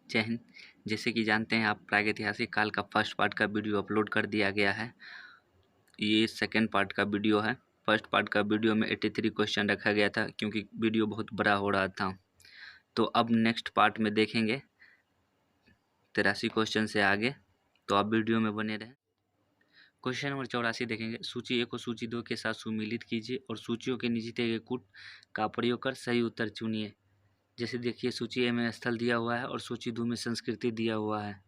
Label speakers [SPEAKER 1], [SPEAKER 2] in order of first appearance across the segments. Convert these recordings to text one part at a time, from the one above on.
[SPEAKER 1] जय हिंद। जैसे कि जानते हैं आप, प्रागैतिहासिक काल का फर्स्ट पार्ट का वीडियो अपलोड कर दिया गया है। ये सेकंड पार्ट का वीडियो है। फर्स्ट पार्ट का वीडियो में 83 क्वेश्चन रखा गया था क्योंकि वीडियो बहुत बड़ा हो रहा था। तो अब नेक्स्ट पार्ट में देखेंगे 83 क्वेश्चन से आगे, तो आप वीडियो में बने रहें। क्वेश्चन नंबर 84 देखेंगे। सूची 1 को सूची 2 के साथ सुमिलित कीजिए और सूचियों के नीचे दिए गए कूट का प्रयोग कर सही उत्तर चुनिए। जैसे देखिए, सूची ए में स्थल दिया हुआ है और सूची 2 में संस्कृति दिया हुआ है।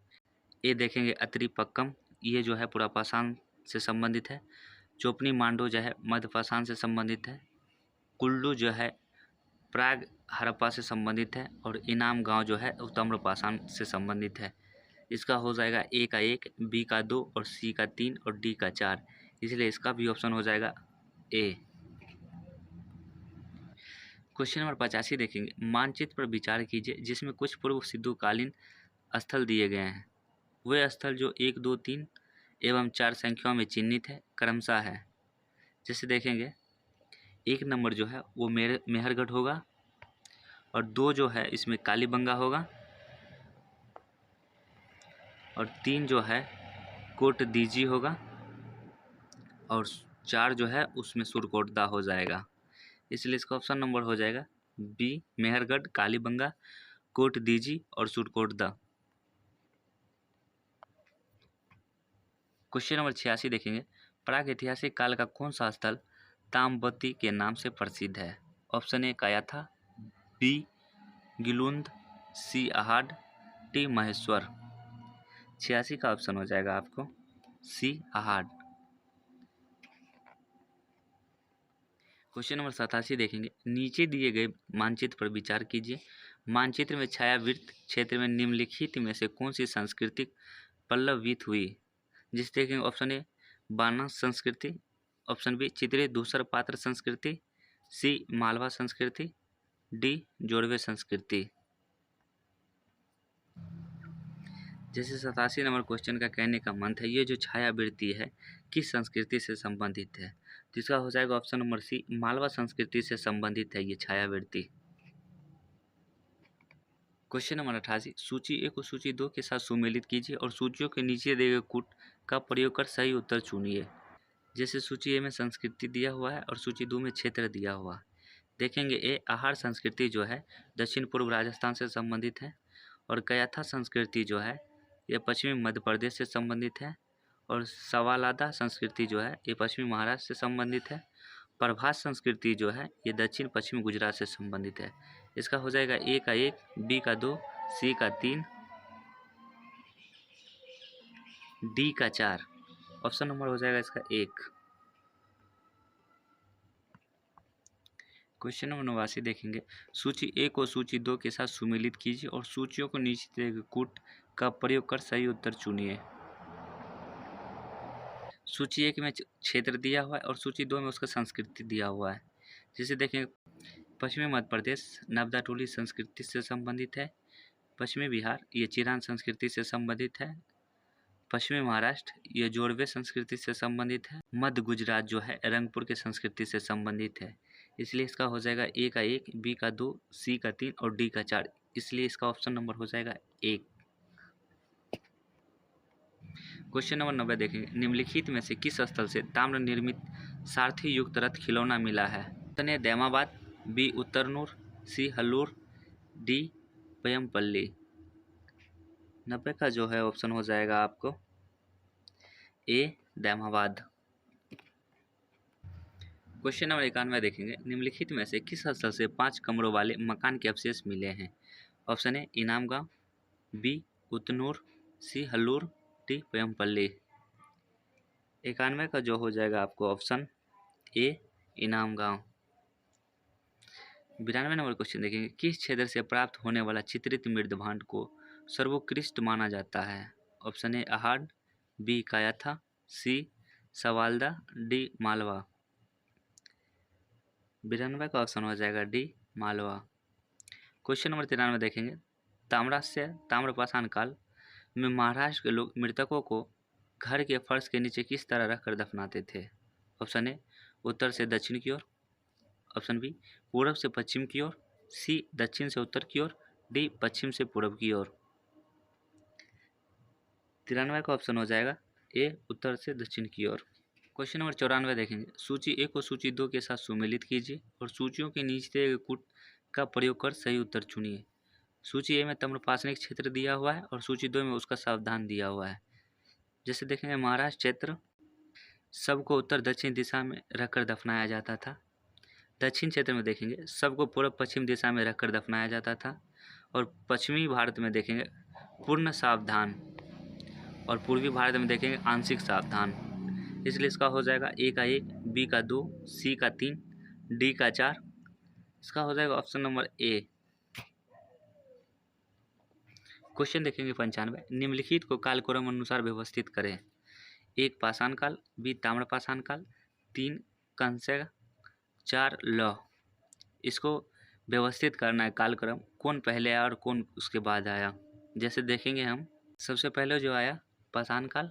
[SPEAKER 1] ये देखेंगे अत्रि पक्कम, ये जो है पुरापाषाण से संबंधित है। चोपनी मांडो जो है मध्यपाषाण से संबंधित है। कुल्लू जो है प्राग हड़प्पा से संबंधित है और इनाम गांव जो है ताम्रपाषाण से संबंधित है। इसका हो जाएगा ए का 1, बी का 2 और सी का 3 और डी का 4, इसलिए इसका भी ऑप्शन हो जाएगा ए। क्वेश्चन नंबर 85 देखेंगे। मानचित्र पर विचार कीजिए जिसमें कुछ पूर्व सिद्धूकालीन स्थल दिए गए हैं। वे स्थल जो 1, 2, 3 एवं 4 संख्याओं में चिन्हित है क्रमशः है। जैसे देखेंगे, 1 नंबर जो है वो मेहरगढ़ होगा और 2 जो है इसमें कालीबंगा होगा और 3 जो है कोट दीजी होगा और 4 जो है उसमें सुरकोटदा हो जाएगा। इसलिए इसका ऑप्शन नंबर हो जाएगा बी, मेहरगढ़, कालीबंगा, कोट दीजी और सुरकोटदा। क्वेश्चन नंबर 86 देखेंगे। प्रागैतिहासिक काल का कौन सा स्थल ताम्रवती के नाम से प्रसिद्ध है? Option A Kayatha, B Gilund, C Ahar, D Maheshwar. 86 का ऑप्शन हो जाएगा आपको सी अहाड। क्वेश्चन नंबर 87 देखेंगे। नीचे दिए गए मानचित्र पर विचार कीजिए। मानचित्र में छायावृत्त क्षेत्र में निम्नलिखित में से कौन सी संस्कृति पल्लवित हुई? जिस देखेंगे, ऑप्शन ए बाना संस्कृति, ऑप्शन बी चित्रे दूसर पात्र संस्कृति, सी मालवा संस्कृति, डी जोड़वे संस्कृति। जैसे 87 नंबर क्वेश्चन का कहने का मंत है, ये जो छायावृत्ति है किस संस्कृति से संबंधित है? तो इसका हो जाएगा ऑप्शन नंबर सी, मालवा संस्कृति से संबंधित है ये छायावृत्ति। Question number 88। सूची 1 को सूची 2 के साथ सुमेलित कीजिए और सूचियों के नीचे दिए गए कूट का प्रयोग कर सही उत्तर चुनिए। जैसे सूची ए में संस्कृति दिया हुआ है और सूची 2 में क्षेत्र दिया हुआ। देखेंगे, ए आहार संस्कृति जो है दक्षिण पूर्व राजस्थान से संबंधित है और कयाथा संस्कृति जो है ये पश्चिमी मध्य प्रदेश से संबंधित है और सवालादा संस्कृति जो है ये पश्चिमी महाराष्ट्र से संबंधित है। प्रभास संस्कृति जो है ये दक्षिण पश्चिमी गुजरात से संबंधित है। इसका हो जाएगा ए का 1, बी का 2, सी का 3, डी का 4। ऑप्शन नंबर हो जाएगा इसका 1। क्वेश्चन नंबर 89 देखेंगे। सूची 1 को सूची 2 के साथ सुमेलित कीजिए और सूचियों को नीचे दिए गए कूट का प्रयोग कर सही उत्तर चुनिए। सूची 1 में क्षेत्र दिया हुआ है और सूची 2 में उसका संस्कृति दिया हुआ है। जैसे देखें, पश्चिमी मध्य प्रदेश नवदा टोली संस्कृति से संबंधित है। पश्चिमी बिहार ये चिरान संस्कृति से संबंधित है। पश्चिमी महाराष्ट्र ये जोड़वे संस्कृति से संबंधित है। मध्य गुजरात जो है रंगपुर के संस्कृति से संबंधित है। इसलिए इसका हो जाएगा ए का 1, बी का 2, सी का 3 और डी का 4। इसलिए इसका ऑप्शन नंबर हो जाएगा 1। क्वेश्चन नंबर 90 देखेंगे। निम्नलिखित में से किस स्थल से ताम्र निर्मित सारथी युक्त रथ खिलौना मिला है? Option A Daimabad, B Utnur, C Hallur, D Paiyampalli. 90 का जो है ऑप्शन हो जाएगा आपको ए दैमाबाद। क्वेश्चन नंबर 91 देखेंगे। निम्नलिखित में से किस स्थल से 5 कमरों वाले मकान के अवशेष मिले हैं? ऑप्शन ए इनाम गांव, बी उतनूर, सी हल्लूर, डी पयमपल्ली। 91 का जो हो जाएगा आपको ऑप्शन ए इनाम गांव। 92 नंबर क्वेश्चन देखेंगे। किस क्षेत्र से प्राप्त होने वाला चित्रित मृदभांड को सर्वोत्कृष्ट माना जाता है? Option A Ahar, B Kayatha, C Savalda, D Malwa. 92 का ऑप्शन हो जाएगा डी मालवा। क्वेश्चन नंबर 93 देखेंगे। ताम्रपाषाण काल में महाराष्ट्र के लोग मृतकों को घर के फर्श के नीचे किस तरह रखकर दफनाते थे? ऑप्शन ए उत्तर से दक्षिण की ओर, ऑप्शन बी पूर्व से पश्चिम की ओर, सी दक्षिण से उत्तर की ओर, डी पश्चिम से पूर्व की ओर। 93 का ऑप्शन हो जाएगा ए, उत्तर से दक्षिण की ओर। क्वेश्चन नंबर 94 देखेंगे, सूची ए को सूची 2 के साथ सुमेलित कीजिए और सूचियों के नीचे दिए गए कूट का प्रयोग कर सही उत्तर चुनिए। सूची ए में ताम्रपाषाणिक क्षेत्र दिया हुआ है और सूची 2 में उसका सावधान दिया हुआ है। जैसे देखेंगे, महाराष्ट्र क्षेत्र सबको उत्तर दक्षिण दिशा में रखकर दफनाया जाता था। दक्षिण क्षेत्र में देखेंगे सबको पूर्व पश्चिम दिशा में रखकर दफनाया जाता था। और पश्चिमी भारत में देखेंगे पूर्ण सावधान, और पूर्वी भारत में देखेंगे आंशिक सावधान। इसलिए इसका हो जाएगा ए का 1, बी का 2, सी का 3, डी का 4। इसका हो जाएगा ऑप्शन नंबर ए। क्वेश्चन देखेंगे 95, निम्नलिखित को कालक्रम अनुसार व्यवस्थित करें। 1 पाषाण काल, बी ताम्रपाषाण काल, 3 कंस्य, 4 लौह। इसको व्यवस्थित करना है कालक्रम, कौन पहले आया और कौन उसके बाद आया। जैसे देखेंगे हम, सबसे पहले जो आया पाषाण काल,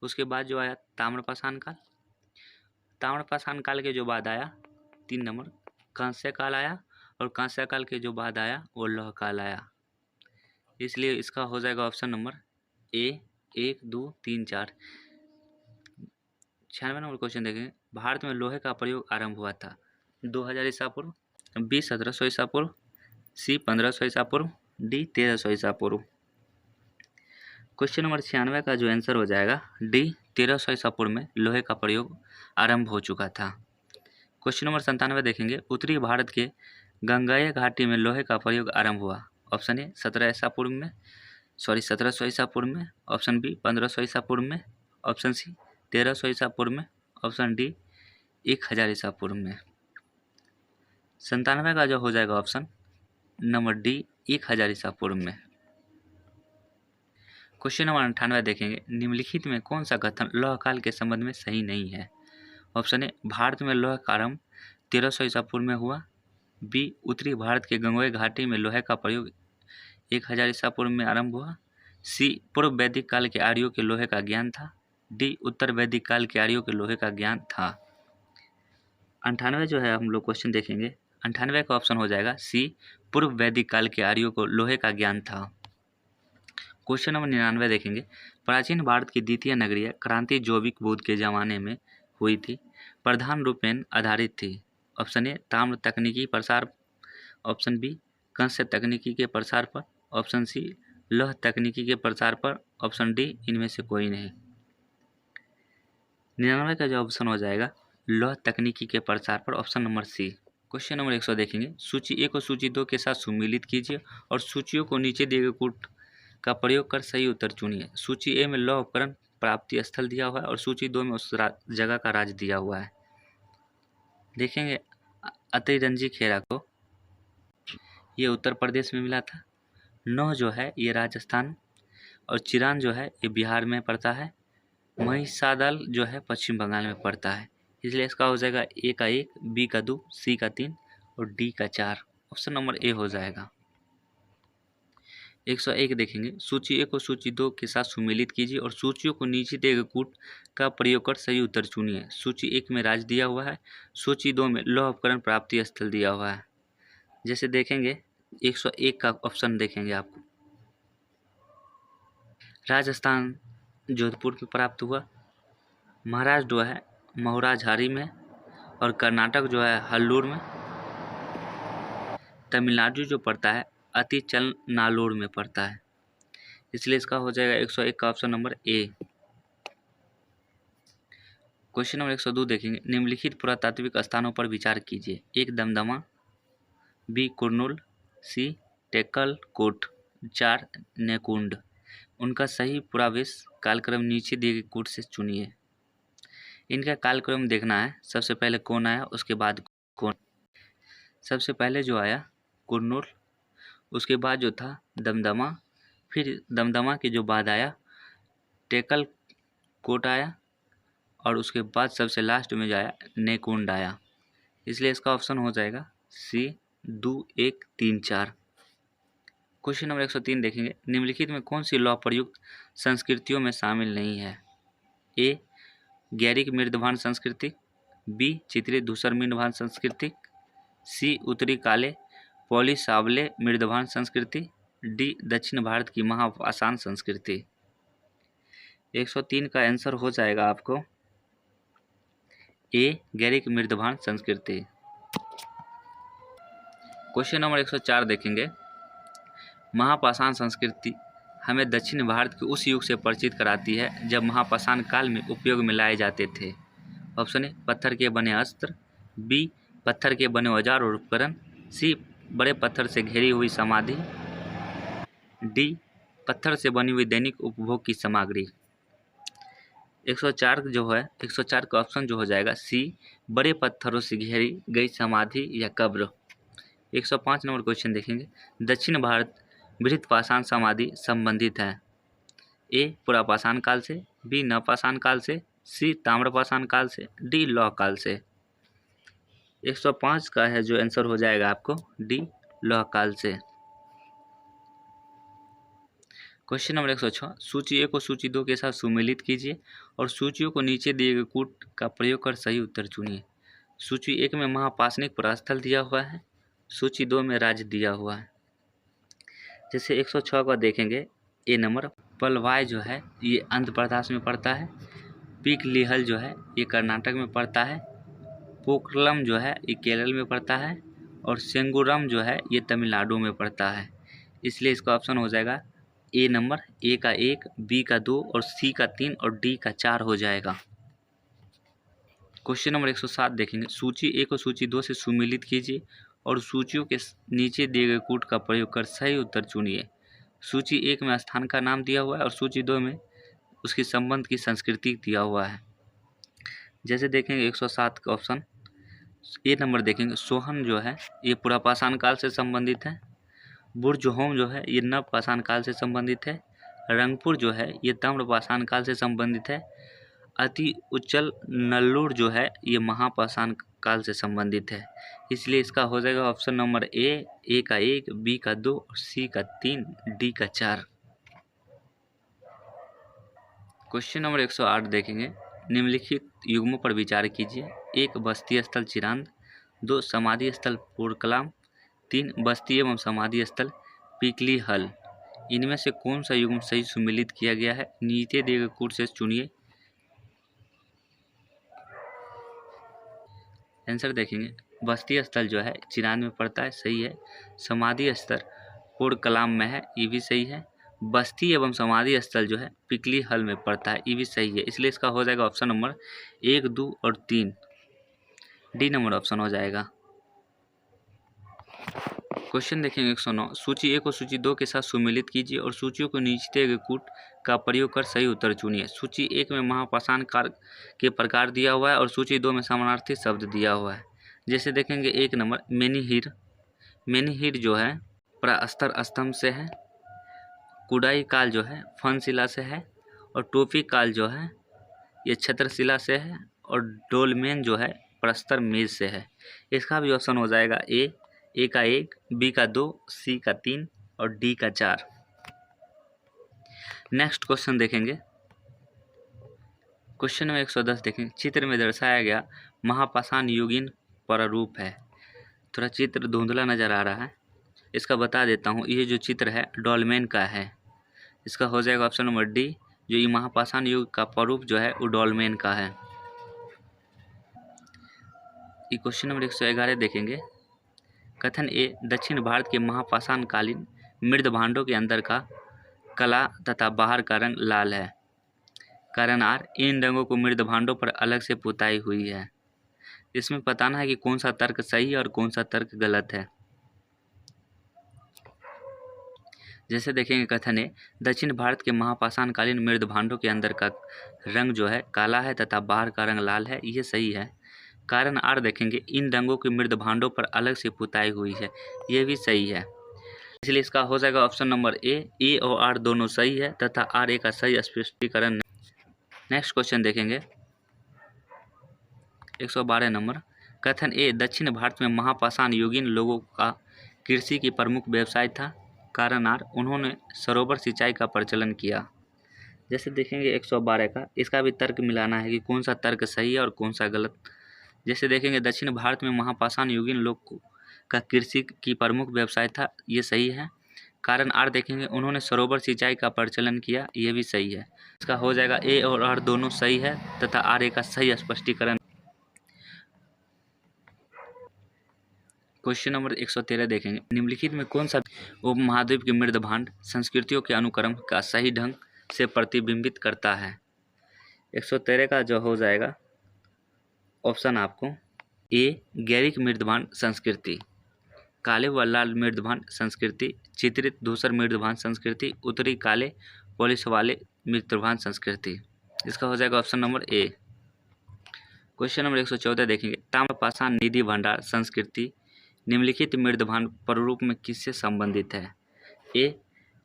[SPEAKER 1] उसके बाद जो आया ताम्रपाषाण काल, ताम्रपाषाण काल के जो बाद आया 3 नंबर कांस्य काल आया, और कांस्य काल के जो बाद आया वो लौह काल आया। इसलिए इसका हो जाएगा option number A, 1, 2, 3, 4। 96 number question देखेंगे, भारत में लोहे का प्रयोग आरंभ हुआ था 2000 ईसा पूर्व, बी 1700 ईसा पूर्व, सी 1500 ईसा पूर्व, डी 1300 ईसा पूर्व। क्वेश्चन नंबर 96 का जो आंसर हो जाएगा डी, 1300 ईसा पूर्व में लोहे का प्रयोग आरंभ हो चुका था। क्वेश्चन नंबर 97 देखेंगे, उत्तरी भारत के गंगेय घाटी में लोहे का प्रयोग आरंभ हुआ। ऑप्शन ए 1700 ईसा पूर्व में, ऑप्शन बी 1500 ईसा पूर्व में, ऑप्शन सी 1300 ईसा पूर्व में, ऑप्शन डी 1000 ईसा पूर्व में। 97 का जो हो जाएगा ऑप्शन नंबर डी, 1000 ईसा पूर्व में। क्वेश्चन नंबर 98 देखेंगे, निम्नलिखित में कौन सा कथन लौह काल के संबंध में सही नहीं है। ऑप्शन ए, भारत में लोहे का आरंभ 1300 ईसा पूर्व में हुआ, बी, उत्तरी भारत के गंगेय घाटी में लोहे का प्रयोग 1000 ईसा पूर्व में आरंभ हुआ, सी, पूर्व वैदिक काल के आर्यों के लोहे का ज्ञान था, डी, उत्तर वैदिक काल के आर्यों के लोहे का ज्ञान था। 98 जो है हम लोग क्वेश्चन देखेंगे, 98 का ऑप्शन हो जाएगा सी, पूर्व वैदिक काल के आर्यों को लोहे का ज्ञान था। क्वेश्चन नंबर 99 देखेंगे, प्राचीन भारत की द्वितीय नगरीय क्रांति जैविक बुद्ध के जमाने में हुई थी, प्रधान रूपेण आधारित थी। ऑप्शन ए, ताम्र तकनीकी प्रसार, ऑप्शन बी, कंस्य तकनीकी के प्रसार पर, ऑप्शन सी, लौह तकनीकी के प्रसार पर, ऑप्शन डी, इनमें से कोई नहीं। 99 का जो ऑप्शन हो जाएगा लौह तकनीकी के प्रसार पर, option number C. Question number 100 देखेंगे, सूची ए को सूची 2 के साथ सुमेलित कीजिए और सूचियों को नीचे दिए गए कूट का प्रयोग कर सही उत्तर चुनिए। सूची ए में लौह उपकरण प्राप्ति स्थल दिया हुआ है और सूची 2 में उस जगह का राज्य दिया हुआ है। देखेंगे अतिरंजी खेरा को, ये उत्तर प्रदेश में मिला था। नौह जो है ये राजस्थान, और चिरान जो है ये बिहार में पड़ता है। महिषादल जो है पश्चिम बंगाल में पड़ता है। इसलिए इसका हो जाएगा ए का 1, बी का 2, सी का 3 और डी का 4। ऑप्शन नंबर ए हो जाएगा। 101 देखेंगे, सूची ए को सूची 2 के साथ सुमेलित कीजिए और सूचियों को नीचे दिए गए कूट का प्रयोग कर सही उत्तर चुनिए। सूची 1 में राज्य दिया हुआ है, सूची 2 में लौह उपकरण प्राप्ति स्थल दिया हुआ है। जैसे देखेंगे 101 का ऑप्शन देखेंगे आपको, राजस्थान जोधपुर में प्राप्त हुआ, महाराष्ट्र जो है महुराझारी में, और कर्नाटक जो है हल्लूर में, तमिलनाडु जो पड़ता है अतिचलनालोर में पड़ता है। इसलिए इसका हो जाएगा 101 का option number A. Question number 102 देखेंगे, निम्नलिखित पुरातात्विक स्थानों पर विचार कीजिए। 1 दमदमा, बी कुरनूल, सी टेक्कलकोट, 4 नेकुंड। उनका सही पुरावेश कालक्रम नीचे दिए गए कूट से चुनिए। इनका कालक्रम देखना है, सबसे पहले कौन आया उसके बाद कौन। सबसे पहले जो आया कुरनूल, उसके बाद जो था दमदमा, फिर दमदमा के जो बाद आया टेक्कलकोट आया, और उसके बाद सबसे लास्ट में जो आया नेकुंड आया। इसलिए इसका ऑप्शन हो जाएगा सी, 2, 1, 3, 4। क्वेश्चन नंबर 103 देखेंगे, निम्नलिखित में कौन सी लौह प्रयुक्त संस्कृतियों में शामिल नहीं है। ए, गैरिक मृदभान संस्कृति, बी, चित्रित धूसर मृदभान संस्कृति, सी, उत्तरी काले पॉलीसावले मृदभान संस्कृति, डी, दक्षिण भारत की महापाषाण संस्कृति। 103 का आंसर हो जाएगा आपको ए, गैरिक मृदभान संस्कृति। क्वेश्चन नंबर 104 देखेंगे। महापाषाण संस्कृति हमें दक्षिण भारत के उस युग से परिचित कराती है जब महापाषाण काल में उपयोग में लाए जाते थे। ऑप्शन ए, पत्थर के बने अस्त्र, बी, पत्थर के बने औजार और उपकरण, सी, बड़े पत्थर से घेरी हुई समाधि, डी, पत्थर से बनी हुई दैनिक उपभोग की सामग्री। 104 जो है 104 का ऑप्शन जो हो जाएगा सी, बड़े पत्थरों से घेरी गई समाधि या कब्र। 105 नंबर क्वेश्चन देखेंगे। दक्षिण भारत बृहत पाषाण समाधि संबंधित है। ए, पुरापाषाण काल से, बी, नवपाषाण काल से, सी, ताम्रपाषाण काल से, डी, लौह काल से। 105 का है जो आंसर हो जाएगा आपको डी, लौह काल से। Question number 106। सूची ए को सूची 2 के साथ सुमेलित कीजिए और सूचियों को नीचे दिए गए कूट का प्रयोग कर सही उत्तर चुनिए। सूची 1 में महापाषाणिक प्रस्थल दिया हुआ है, सूची 2 में राज्य दिया हुआ है। जैसे 106 का देखेंगे, ए नंबर पलवाय जो है ये आंध्र प्रदेश में पड़ता है, पीकलिहल जो है ये कर्नाटक में पड़ता है, पोकलम जो है ये केरल में पड़ता है और सेंगुरम जो है ये तमिलनाडु में पड़ता है। इसलिए इसका ऑप्शन हो जाएगा ए नंबर, ए का 1, बी का 2 और सी का 3 और डी का 4 हो जाएगा। क्वेश्चन नंबर 107 देखेंगे। सूची ए को सूची 2 से सुमेलित कीजिए और सूचियों के नीचे दिए गए कूट का प्रयोग कर सही उत्तर चुनिए। सूची 1 में स्थान का नाम दिया हुआ है और सूची 2 में उसकी संबंध की संस्कृति दिया हुआ है। जैसे देखेंगे 107 का ऑप्शन ए नंबर देखेंगे, सोहन जो है ये पुरापाषाण काल से संबंधित है, बुर्जहोम जो है ये नवपाषाण काल से संबंधित है, रंगपुर जो है ये ताम्रपाषाण काल से संबंधित है, अति उच्चल नल्लूर जो है ये महापाषाण काल से संबंधित है। इसलिए इसका हो जाएगा ऑप्शन नंबर ए, ए का 1, बी का 2 और सी का 3, डी का 4। क्वेश्चन नंबर 108 देखेंगे। निम्नलिखित युग्मों पर विचार कीजिए। 1, बस्ती स्थल चिरांद, 2, समाधि स्थल पोरकलाम, 3, बस्ती एवं समाधि स्थल पीकलीहल। इनमें से कौन सा युग्म सही सुमेलित किया गया है? नीचे दिए गए कूट से चुनिए। आंसर देखेंगे, बस्ती स्थल जो है चिरांद में पड़ता है, सही है। समाधि स्थल पोरकलाम में है, ये भी सही है। बस्ती एवं समाधि स्थल जो है पीकलीहल में पड़ता है, ये भी सही है। इसलिए इसका हो जाएगा ऑप्शन नंबर 1, 2 और 3, डी नंबर ऑप्शन हो जाएगा। क्वेश्चन देखेंगे 109। सूची ए को सूची 2 के साथ सुमेलित कीजिए और सूचियों को नीचे दिए गए कूट का प्रयोग कर सही उत्तर चुनिए। सूची 1 में महापाषाण काल के प्रकार दिया हुआ है और सूची 2 में समानार्थी शब्द दिया हुआ है। जैसे देखेंगे 1 नंबर मेनिहिर, मेनिहिर जो है प्रस्तर स्तंभ से है, कुडाई काल जो है फन शिला से है और टोपी काल जो है ये छत्रशिला से है और डोलमेन जो है प्रस्तर मेज से है। इसका भी ऑप्शन हो जाएगा ए, ए का 1, बी का 2, सी का 3 और डी का 4। नेक्स्ट क्वेश्चन देखेंगे। क्वेश्चन में 110 देखेंगे। चित्र में दर्शाया गया महापाषाण युगीन प्रारूप है। थोड़ा चित्र धुंधला नजर आ रहा है, इसका बता देता हूँ। ये जो चित्र है डोलमेन का है, इसका हो जाएगा ऑप्शन नंबर डी। जो ये महापाषाण युग का प्रारूप जो है वो डोलमेन का है। ये क्वेश्चन नंबर 111 देखेंगे। कथन ए, दक्षिण भारत के महापाषाण कालीन मृद भांडों के अंदर का कला तथा बाहर का रंग लाल है। कारण आर, इन रंगों को मृद भांडों पर अलग से पुताई हुई है। इसमें बताना है कि कौन सा तर्क सही है और कौन सा तर्क गलत है। जैसे देखेंगे कथन है, दक्षिण भारत के महापाषाण कालीन मृद भांडों के अंदर का रंग जो है काला है तथा बाहर का रंग लाल है, ये सही है। कारण आर देखेंगे, इन रंगों की मृद भांडों पर अलग से पुताई हुई है, ये भी सही है। इसलिए इसका हो जाएगा ऑप्शन नंबर ए और आर दोनों सही है तथा आर ए का सही स्पष्टीकरण नहीं। नेक्स्ट क्वेश्चन देखेंगे 112 नंबर। कथन ए, दक्षिण भारत में महापाषाण युगीन लोगों का कृषि की प्रमुख व्यवसाय था। कारण आर, उन्होंने सरोवर सिंचाई का प्रचलन किया। जैसे देखेंगे 112 का, इसका भी तर्क मिलाना है कि कौन सा तर्क सही है और कौन सा गलत। जैसे देखेंगे दक्षिण भारत में महापाषाण युगीन लोग का कृषि की प्रमुख व्यवसाय था, ये सही है। कारण आर देखेंगे, उन्होंने सरोवर सिंचाई का प्रचलन किया, ये भी सही है। इसका हो जाएगा ए और आर दोनों सही है तथा आर ए का सही स्पष्टीकरण। क्वेश्चन नंबर 113 देखेंगे, निम्नलिखित में कौन सा उपमहाद्वीप की मृदभांड संस्कृतियों के अनुक्रम का सही ढंग से प्रतिबिंबित करता है। 113 का जो हो जाएगा ऑप्शन आपको ए गैरिक मृदभांड संस्कृति, काले व लाल मृदभांड संस्कृति, चित्रित धूसर मृदभांड संस्कृति, उत्तरी काले पॉलिश वाले मृदभांड संस्कृति। इसका हो जाएगा option number A. Question number 114 देखेंगे, ताम्रपाषाण निधि भंडार संस्कृति निम्नलिखित मृदभांड प्रारूप में किससे संबंधित है। ए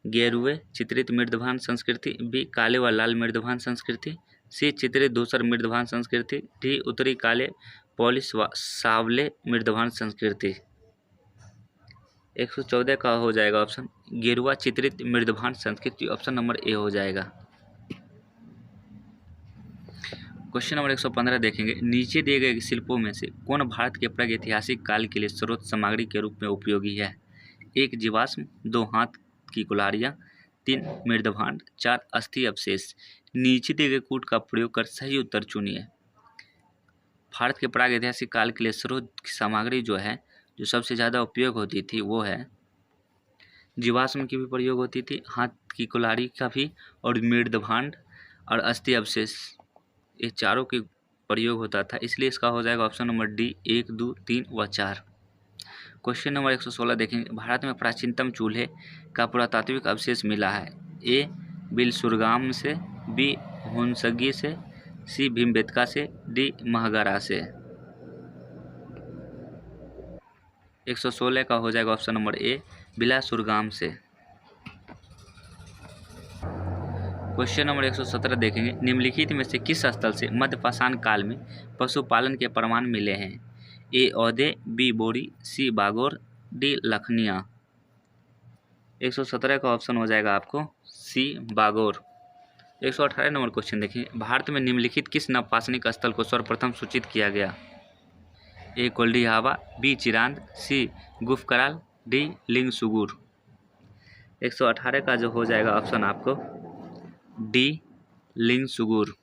[SPEAKER 1] गेरुए चित्रित मृदभांड संस्कृति, बी काले व लाल मृदभांड संस्कृति, सी चित्रित धूसर मृदभांड संस्कृति, डी उत्तरी काले पॉलिश व सावले मृदभांड संस्कृति। 114 का हो जाएगा ऑप्शन गेरुआ चित्रित मृदभांड संस्कृति, ऑप्शन नंबर ए हो जाएगा। क्वेश्चन नंबर 115 देखेंगे, नीचे दिए गए शिल्पों में से कौन भारत के प्रागैतिहासिक काल के लिए स्रोत सामग्री के रूप में उपयोगी है। एक जीवाश्म, दो हाथ की कुल्हाड़ियाँ, तीन मृदभांड, चार अस्थि अवशेष। नीचे दिए गए कूट का प्रयोग कर सही उत्तर चुनिए। भारत के प्रागैतिहासिक काल के लिए स्रोत की सामग्री जो है, जो सबसे ज़्यादा उपयोग होती थी वो है जीवाश्म की भी प्रयोग होती थी, हाथ की कुल्हाड़ी का भी, और मृदभांड और अस्थि अवशेष, ये चारों के प्रयोग होता था। इसलिए इसका हो जाएगा ऑप्शन नंबर डी 1, 2, 3 व 4। क्वेश्चन नंबर 116 देखेंगे, भारत में प्राचीनतम चूल्हे का पुरातात्विक अवशेष मिला है। ए बिलसुरगाम से, बी हुनसगी से, सी भीमबेटका से, डी महगरा से। 116 का हो जाएगा ऑप्शन नंबर ए बिलासुरगाम से। क्वेश्चन नंबर 117 देखेंगे, निम्नलिखित में से किस स्थल से मध्यपाषाण काल में पशुपालन के प्रमाण मिले हैं। ए औदे, बी बोरी, सी बागोर, डी लखनिया। 117 का ऑप्शन हो जाएगा आपको सी बागोर। 118 नंबर क्वेश्चन देखिए, भारत में निम्नलिखित किस नवपाषाणिक स्थल को सर्वप्रथम सूचित किया गया। ए कोल्डिहावा, बी चिरांद, सी गुफकराल, डी लिंगसुगुर। 118 का जो हो जाएगा ऑप्शन आपको डी लिंगसुगुर।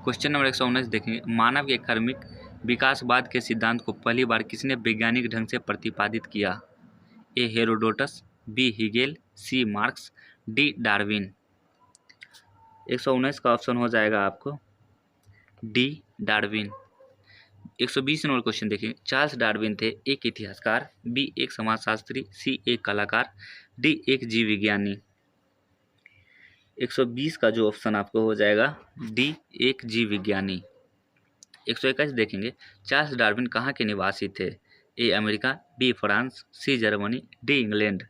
[SPEAKER 1] क्वेश्चन नंबर 119 देखेंगे, मानव के क्रमिक विकासवाद के सिद्धांत को पहली बार किसने वैज्ञानिक ढंग से प्रतिपादित किया। ए हेरोडोटस, बी हिगेल, सी मार्क्स, डी डार्विन। 119 का ऑप्शन हो जाएगा आपको डी डार्विन। 120 नंबर क्वेश्चन देखिए, चार्ल्स डार्विन थे एक इतिहासकार, बी एक समाजशास्त्री, सी एक कलाकार, डी एक जीव विज्ञानी। 120 का जो ऑप्शन आपको हो जाएगा डी एक जीव विज्ञानी। 121 देखेंगे, चार्ल्स डार्विन कहाँ के निवासी थे। A America, B France, C Germany, D England.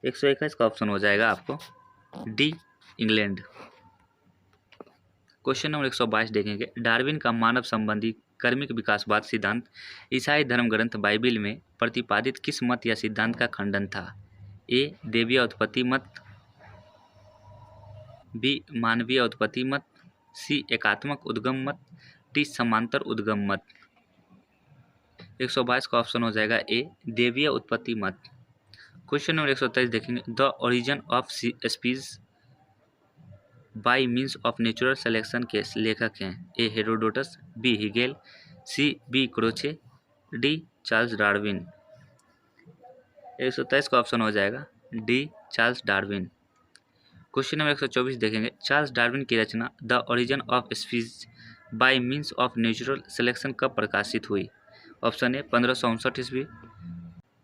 [SPEAKER 1] 121 का ऑप्शन हो जाएगा आपको डी इंग्लैंड। क्वेश्चन नंबर 122 देखेंगे, डार्विन का मानव संबंधी क्रमिक विकासवाद सिद्धांत ईसाई धर्म ग्रंथ बाइबिल में प्रतिपादित किस मत या सिद्धांत का खंडन था। ए देवीय उत्पत्ति मत, बी मानवीय उत्पत्ति मत, सी एकात्मक उद्गम मत, डी समांतर उद्गम मत। 122 का ऑप्शन हो जाएगा ए देवीय उत्पत्ति मत। क्वेश्चन नंबर 123 देखेंगे, the origin of species by means of natural selection के लेखक हैं। A Herodotus, B Hegel, C B Croce, D Charles Darwin. 123 का ऑप्शन हो जाएगा D Charles Darwin. Question number 124 देखेंगे, चार्ल्स डार्विन की रचना the origin of species by means of natural selection कब प्रकाशित हुई। ऑप्शन ए 1559 ईस्वी,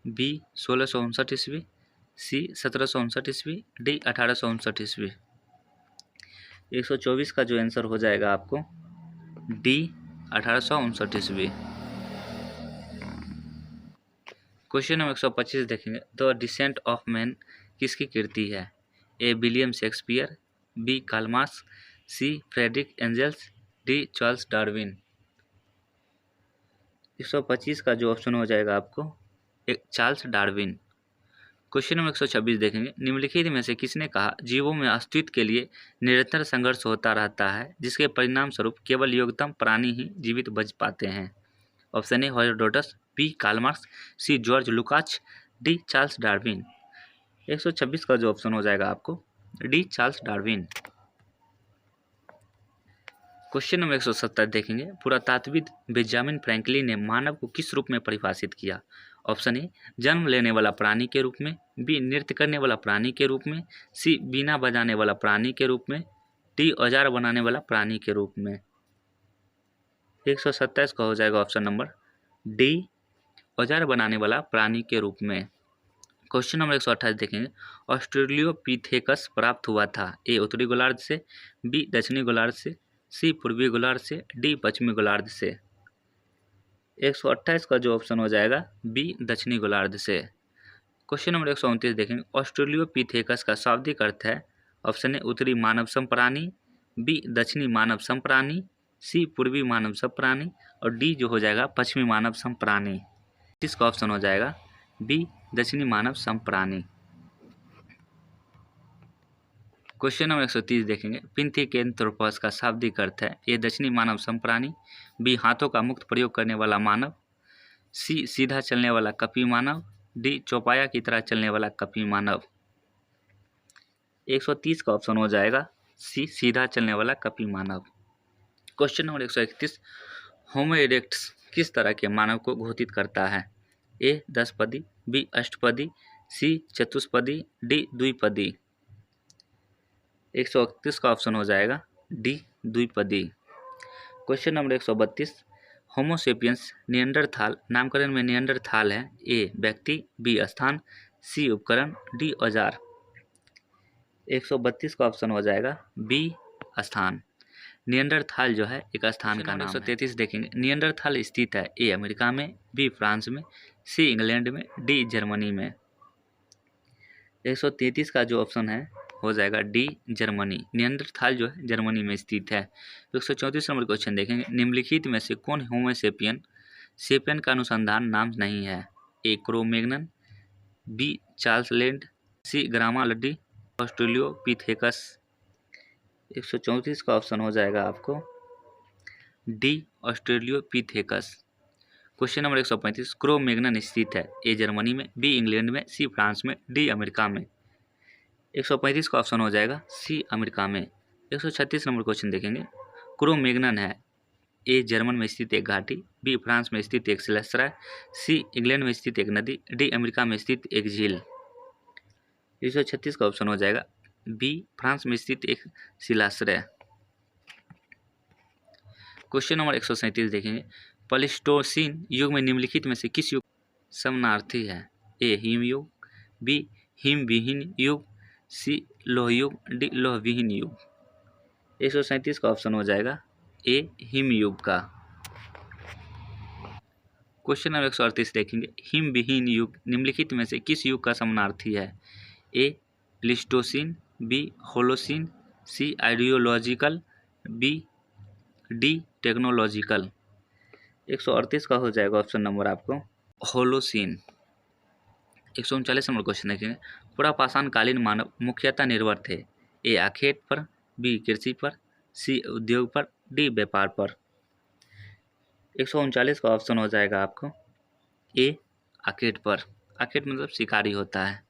[SPEAKER 1] बी 1659 ईस्वी, सी 1759 ईस्वी, डी 1859 ईस्वी। 124 का जो आंसर हो जाएगा आपको डी 1859 ईस्वी। क्वेश्चन नंबर 125 देखेंगे, द डिसेंट ऑफ मैन किसकी कृति है। A William Shakespeare, B Karl Marx, C Frederick Engels, D Charles Darwin. 125 का जो ऑप्शन हो जाएगा आपको चार्ल्स डार्विन। क्वेश्चन नंबर 126 देखेंगे, निम्नलिखित में से किसने कहा जीवों में अस्तित्व के लिए निरंतर संघर्ष होता रहता है, जिसके परिणाम स्वरूप केवल योग्यतम प्राणी ही जीवित बच पाते हैं। Option A Herodotus, B Karl Marx, C George Lukacs, D Charles Darwin. 126 का जो ऑप्शन हो जाएगा आपको D Charles Darwin. Question number 170 देखेंगे, पुरातात्विद बेंजामिन फ्रैंकलिन ने मानव को किस रूप में परिभाषित किया? ऑप्शन ए जन्म लेने वाला प्राणी के रूप में, बी नृत्य करने वाला प्राणी के रूप में, सी बीना बजाने वाला प्राणी के रूप में, डी औजार बनाने वाला प्राणी के रूप में। 127 का हो जाएगा ऑप्शन नंबर डी औजार बनाने वाला प्राणी के रूप में। क्वेश्चन नंबर 128 देखेंगे, ऑस्ट्रेलियोपिथेकस प्राप्त हुआ था? ए उत्तरी गोलार्ध से, बी दक्षिणी गोलार्ध से, सी पूर्वी गोलार्ध से, डी पश्चिमी गोलार्ध से। 128 का जो ऑप्शन हो जाएगा बी दक्षिणी गोलार्ध से। क्वेश्चन नंबर 129 देखेंगे, ऑस्ट्रेलियोपिथेकस का शाब्दिक अर्थ है? ऑप्शन ए उत्तरी मानव सम प्राणी, बी दक्षिणी मानव सम प्राणी, सी पूर्वी मानव सम प्राणी और डी जो हो जाएगा पश्चिमी मानव सम प्राणी। इसका ऑप्शन हो जाएगा बी दक्षिणी मानव सम प्राणी। क्वेश्चन नंबर 130 देखेंगे, पिंथिकेंथ्रोपस का शाब्दिक अर्थ है? ए दक्षिणी मानव सम प्राणी, बी हाथों का मुक्त प्रयोग करने वाला मानव, सी सीधा चलने वाला कपी मानव, डी चौपाया की तरह चलने वाला कपी मानव। 130 का ऑप्शन हो जाएगा सी सीधा चलने वाला कपी मानव। क्वेश्चन नंबर 131, होमो इरेक्टस किस तरह के मानव को घोषित करता है? ए 10 पदी, बी अष्टपदी, सी चतुष्पदी, डी द्विपदी। 131 का ऑप्शन हो जाएगा डी द्विपदी। क्वेश्चन नंबर 132, होमोसेपियंस निएंडरथाल नामकरण में निएंडरथाल है? ए व्यक्ति, बी स्थान, सी उपकरण, डी औजार। 132 का ऑप्शन हो जाएगा बी स्थान। निएंडरथाल जो है एक स्थान का नाम है। 133 देखेंगे, निएंडरथाल स्थित है? ए अमेरिका में, बी फ्रांस में, सी इंग्लैंड में, डी जर्मनी में। 133 का जो ऑप्शन है हो जाएगा डी जर्मनी। निएंडरथाल जो है जर्मनी में स्थित है। 134 नंबर क्वेश्चन देखेंगे, निम्नलिखित में से कौन होमोसेपियन सेपियन का अनुसंधान नाम नहीं है? ए क्रो-मैग्नन, बी चार्ल्स लैंड, सी ग्रामालडी, ऑस्ट्रेलियोपिथेकस। 134 का ऑप्शन हो जाएगा आपको डी ऑस्ट्रेलियोपिथेकस। क्वेश्चन नंबर 135, क्रो-मैग्नन स्थित है? ए जर्मनी में, बी इंग्लैंड में, सी फ्रांस में, डी अमेरिका में। 135 का ऑप्शन हो जाएगा सी अमेरिका में। 136 नंबर क्वेश्चन देखेंगे, क्रो-मैग्नन है? ए जर्मन में स्थित एक घाटी, बी फ्रांस में स्थित एक शिलाश्रय, सी इंग्लैंड में स्थित एक नदी, डी अमेरिका में स्थित एक झील। 136 का ऑप्शन हो जाएगा बी फ्रांस में स्थित एक शिलाश्रय। क्वेश्चन नंबर 137 देखेंगे, प्लेस्टोसीन युग में निम्नलिखित में से किस युग समानार्थी है? ए हिम युग, बी हिम विहीन युग, सी लोह युग, डी लोह विहीन युग। 137 का ऑप्शन हो जाएगा ए हिम युग का। क्वेश्चन नंबर 138 देखेंगे, हिम विहीन युग निम्नलिखित में से किस युग का समानार्थी है? ए प्लेस्टोसीन, बी होलोसीन, सी आइडियोलॉजिकल, बी डी टेक्नोलॉजिकल। 138 का हो जाएगा ऑप्शन नंबर आपको होलोसीन। 139 नंबर क्वेश्चन देखेंगे, पुरापाषाण कालीन मानव मुख्यतः निर्भर थे? ए आखेट पर, बी कृषि पर, सी उद्योग पर, डी व्यापार पर। 139 का ऑप्शन हो जाएगा आपको ए आखेट पर। आखेट मतलब शिकारी होता है।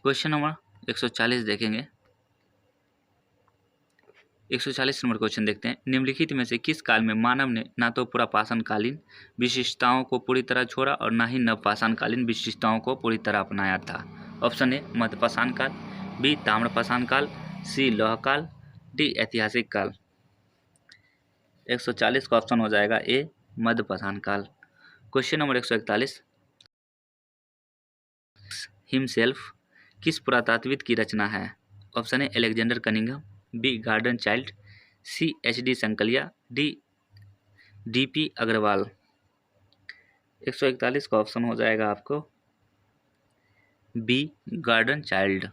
[SPEAKER 1] क्वेश्चन नंबर 140 देखेंगे, 140 नंबर क्वेश्चन देखते हैं, निम्नलिखित में से किस काल में मानव ने ना तो पुरापाषाण कालीन विशिष्टताओं को पूरी तरह छोड़ा और ना ही नवपाषाण कालीन विशिष्टताओं को पूरी तरह अपनाया था? ऑप्शन ए मध्यपाषाण काल, बी ताम्रपाषाण काल, सी लौह काल, डी ऐतिहासिक काल। 140 का ऑप्शन हो जाएगा ए मध्यपाषाण काल। क्वेश्चन नंबर 141, हिमसेल्फ किस पुरातात्विद की रचना है? Option A Alexander Cunningham, B Gordon Childe, C HD. Sankalia, D DP. Agrawal. 141 का ऑप्शन हो जाएगा आपको B Gordon Childe.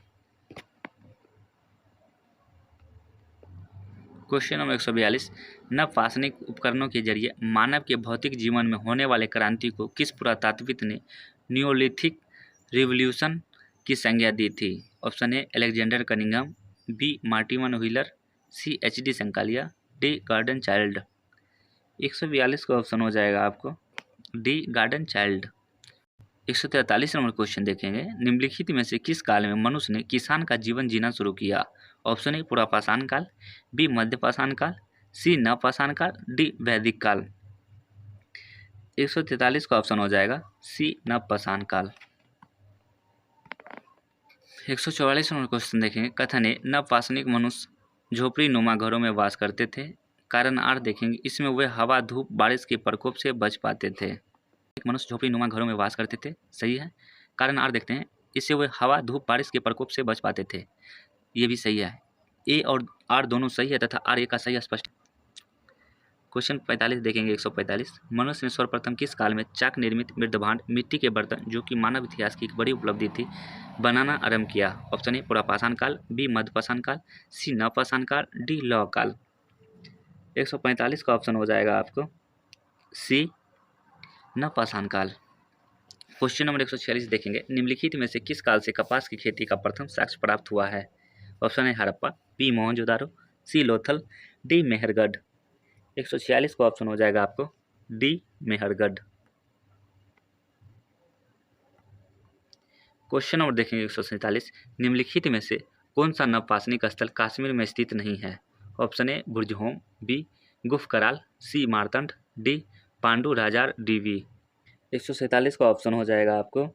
[SPEAKER 1] Question number 142, नवपाषाणिक उपकरणों के जरिए मानव के भौतिक जीवन में होने वाले क्रांति को किस पुरातात्विद ने नियोलिथिक रिवॉल्यूशन की संज्ञा दी थी? Option A Alexander Cunningham, B Martin Wheeler, C H D. Sankalia, D Gordon Childe. 142 का ऑप्शन हो जाएगा आपको D Gordon Childe. 143 number question देखेंगे, निम्नलिखित में से किस काल में मनुष्य ने किसान का जीवन जीना शुरू किया? ऑप्शन ए पुरापाषाण काल, बी मध्यपाषाण काल, सी नवपाषाण काल, डी वैदिक काल। 143 का ऑप्शन हो जाएगा सी नवपाषाण काल। 144 नंबर क्वेश्चन देखेंगे, कथन है नवपाषाणिक मनुष्य झोपड़ी नुमा घरों में वास करते थे। कारण आर देखेंगे, इसमें वे हवा धूप बारिश के प्रकोप से बच पाते थे। मनुष्य झोपड़ी नुमा घरों में वास करते थे, सही है। कारण आर देखते हैं, इससे वे हवा धूप बारिश के प्रकोप से बच पाते थे, ये भी सही है। ए और आर दोनों सही है तथा आर ए का सही स्पष्ट। क्वेश्चन 45 देखेंगे, 145, मनुष्य ने सर्वप्रथम किस काल में चाक निर्मित मृदभांड मिट्टी के बर्तन, जो कि मानव इतिहास की एक बड़ी उपलब्धि थी, बनाना आरंभ किया? ऑप्शन ए पुरापाषाण काल, बी मध्यपाषाण काल, सी नवपाषाण काल, डी लौह काल। 145 का ऑप्शन हो जाएगा आपको सी नवपाषाण काल। क्वेश्चन नंबर 146 देखेंगे, निम्नलिखित में से किस काल से कपास की खेती का प्रथम साक्ष्य प्राप्त हुआ है? Option A Harappa, B Mohenjodaro, C Lothal, D Mehrgarh. 146 का ऑप्शन हो जाएगा आपको डी मेहरगढ़। क्वेश्चन नंबर देखेंगे 147, निम्नलिखित में से कौन सा नवपाषाणिक स्थल कश्मीर में स्थित नहीं है? ऑप्शन ए बुर्जहोम, बी गुफ कराल, सी मारतंड, डी पांडु राजार डीवी। 147 का ऑप्शन हो जाएगा आपको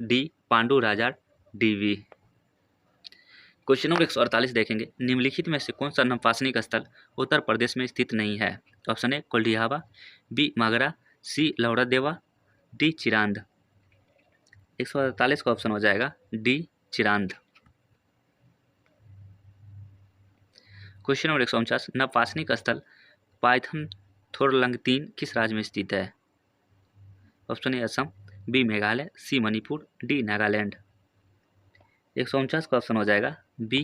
[SPEAKER 1] डी पांडु राजार डीवी। क्वेश्चन नंबर 148 देखेंगे, निम्नलिखित में से कौन सा नवपाषाणिक स्थल उत्तर प्रदेश में स्थित नहीं है? ऑप्शन ए कोल्डिहावा, बी मागरा, सी लौरा देवा, डी चिरांद। 148 का ऑप्शन हो जाएगा डी चिरांद। क्वेश्चन नंबर 149, नवपाषाणिक स्थल पाइथन थोरलंगतीन किस राज्य में स्थित है? Option A Assam, B Meghalaya, C Manipur, D Nagaland. 149 का ऑप्शन हो जाएगा बी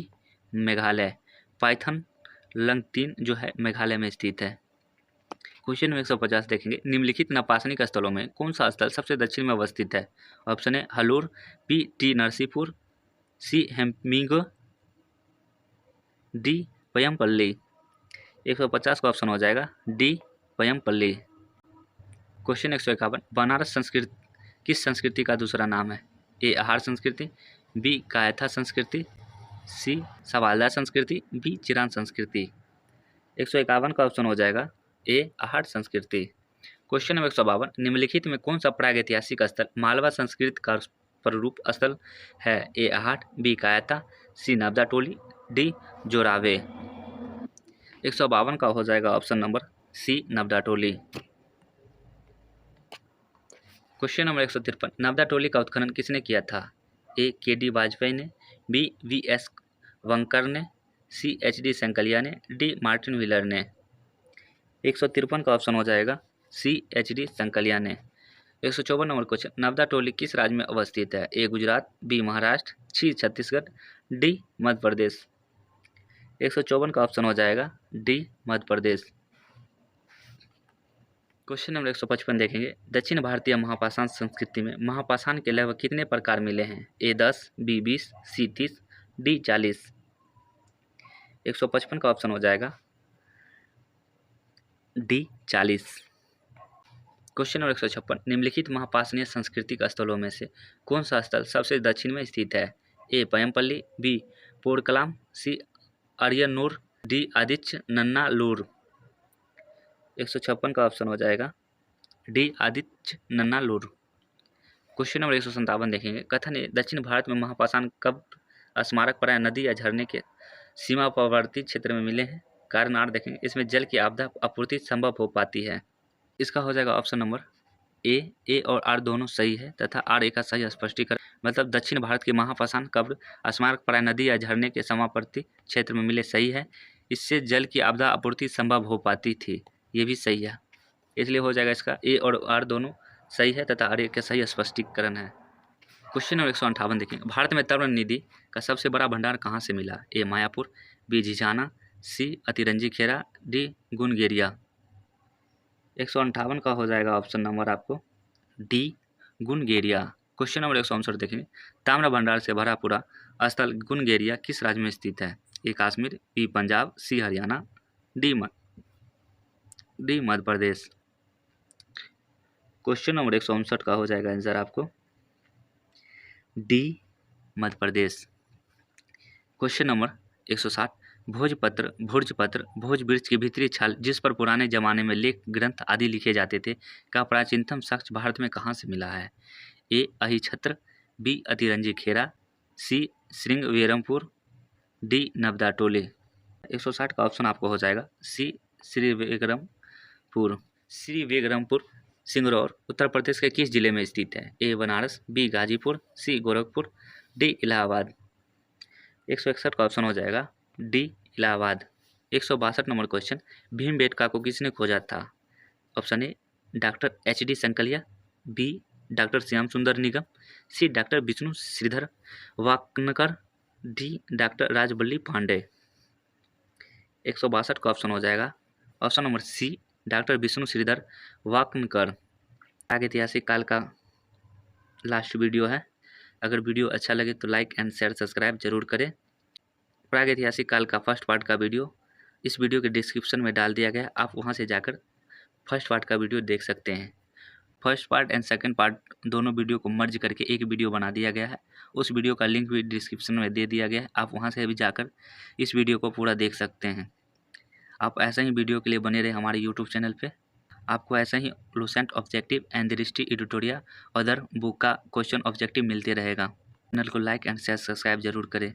[SPEAKER 1] मेघालय। पाइथन लंगतीन जो है मेघालय में स्थित है। क्वेश्चन नंबर 150 देखेंगे, निम्नलिखित नवपाषाणिक स्थलों में कौन सा स्थल सबसे दक्षिण में अवस्थित है? Option A Hallur, B T Narsipur, C हेम्पिंगो, डी पयमपल्ली। 150 का ऑप्शन हो जाएगा डी पयमपल्ली। क्वेश्चन 151, बनारस संस्कृति किस संस्कृति का दूसरा नाम है? ए आहार संस्कृति, बी कायथा संस्कृति, सी सवालदार संस्कृति, बी चिरान संस्कृति। 151 का ऑप्शन हो जाएगा ए आहार संस्कृति। क्वेश्चन नंबर 152, निम्नलिखित में कौन सा प्रागैतिहासिक स्थल मालवा संस्कृति का प्ररूप स्थल है? ए आहाट, बी कायता, सी नवदा टोली, डी जोरावे। 152 का हो जाएगा ऑप्शन नंबर सी नवदा टोली। क्वेश्चन नंबर 153, नवदा टोली का उत्खनन किसने किया था? ए के डी वाजपेयी ने, बी वी एस वंकर ने, सी एच डी संकलिया ने, डी मार्टिन व्हीलर ने। 153 का ऑप्शन हो जाएगा सी एच डी संकलिया ने। 154 नंबर क्वेश्चन, नवदा टोली किस राज्य में अवस्थित है? ए गुजरात, बी महाराष्ट्र, सी छत्तीसगढ़, डी मध्य प्रदेश। 154 का ऑप्शन हो जाएगा D Madhya Pradesh. Question number 155 देखेंगे, दक्षिण भारतीय महापाषाण संस्कृति में महापाषाण के लगभग कितने प्रकार मिले हैं? ए 10, बी 20, सी 30, डी 40। 155 का ऑप्शन हो जाएगा डी 40। क्वेश्चन नंबर 156, निम्नलिखित महापाषाणीय सांस्कृतिक स्थलों में से कौन सा स्थल सबसे दक्षिण में स्थित है? ए पयमपल्ली, बी पोड़कलाम, सी अरियनूर, डी आदित्य नन्नालूर। 156 का ऑप्शन हो जाएगा डी आदित्य नन्नालूर। क्वेश्चन नंबर 157 देखेंगे, कथन है दक्षिण भारत में महापाषाण कब स्मारक प्राय नदी या झरने के सीमावर्ती क्षेत्र में मिले हैं? कारण आर देखेंगे, इसमें जल की आपदा आपूर्ति संभव हो पाती है। इसका हो जाएगा ऑप्शन नंबर ए और आर दोनों सही है तथा आर ए का सही स्पष्टीकरण, मतलब दक्षिण भारत के महापाषाण कब्र स्मारक प्राय नदी या झरने के समावर्ती क्षेत्र में मिले, सही है। इससे जल की आपदा आपूर्ति संभव हो पाती थी, ये भी सही है। इसलिए हो जाएगा इसका ए और आर दोनों सही है तथा आर ए का सही स्पष्टीकरण है। क्वेश्चन नंबर 158 देखेंगे, भारत में तरुण निधि का सबसे बड़ा भंडार कहाँ से मिला? ए मायापुर, बी झिझाना, सी अतिरंजी खेरा, डी गुनगेरिया। 158 का हो जाएगा ऑप्शन नंबर आपको डी गुनगेरिया। क्वेश्चन नंबर 159 देखेंगे, ताम्र भंडार से भरा पूरा स्थल गुनगेरिया किस राज्य में स्थित है? ए कश्मीर, बी पंजाब, सी Haryana, D Madhya Pradesh. Question number 159 का हो जाएगा आंसर आपको D Madhya Pradesh. Question number 160 भोजपत्र भोज वृक्ष की भीतरी छाल जिस पर पुराने जमाने में लेख ग्रंथ आदि लिखे जाते थे का प्राचीनतम साक्ष्य भारत में कहाँ से मिला है? ए अहिछत्र, बी अतिरंजी खेरा, सी श्रृंगवेरमपुर, डी नवदा टोले। 160 का ऑप्शन आपको हो जाएगा सी श्रीवेगरमपुर। श्रीवेगरमपुर सिंगरौर उत्तर प्रदेश के किस जिले में स्थित है? A Banaras, B Ghazipur, C Gorakhpur, D Allahabad. 161 का ऑप्शन हो जाएगा D Allahabad. 162 number question Bhimbetka को किसने खोजा था? Option A doctor HD Sankalia, B doctor Shyam Sundar Nigam, C doctor Vishnu Shridhar Wakankar, D doctor Rajbali Pandey. 162 का ऑप्शन हो जाएगा option number C doctor Vishnu Shridhar Wakankar. प्रागैतिहासिक काल का लास्ट वीडियो है। अगर वीडियो अच्छा लगे तो लाइक एंड शेयर सब्सक्राइब जरूर करें। प्रागैतिहासिक काल का फर्स्ट पार्ट का वीडियो इस वीडियो के डिस्क्रिप्शन में डाल दिया गया, आप वहां से जाकर फर्स्ट पार्ट का वीडियो देख सकते हैं। First part and second part दोनों वीडियो को मर्ज करके एक वीडियो बना दिया गया है। उस वीडियो का लिंक भी डिस्क्रिप्शन में दे दिया गया है, आप वहां से भी जाकर इस वीडियो को पूरा देख सकते हैं। आप ऐसा ही वीडियो के लिए बने रहे हमारे यूट्यूब चैनल पे। आपको ऐसा ही लुसेंट ऑब्जेक्टिव एंड दृष्टि एडिटोरियल अदर बुक का क्वेश्चन ऑब्जेक्टिव मिलते रहेगा। चैनल को लाइक एंड शेयर सब्सक्राइब जरूर करें।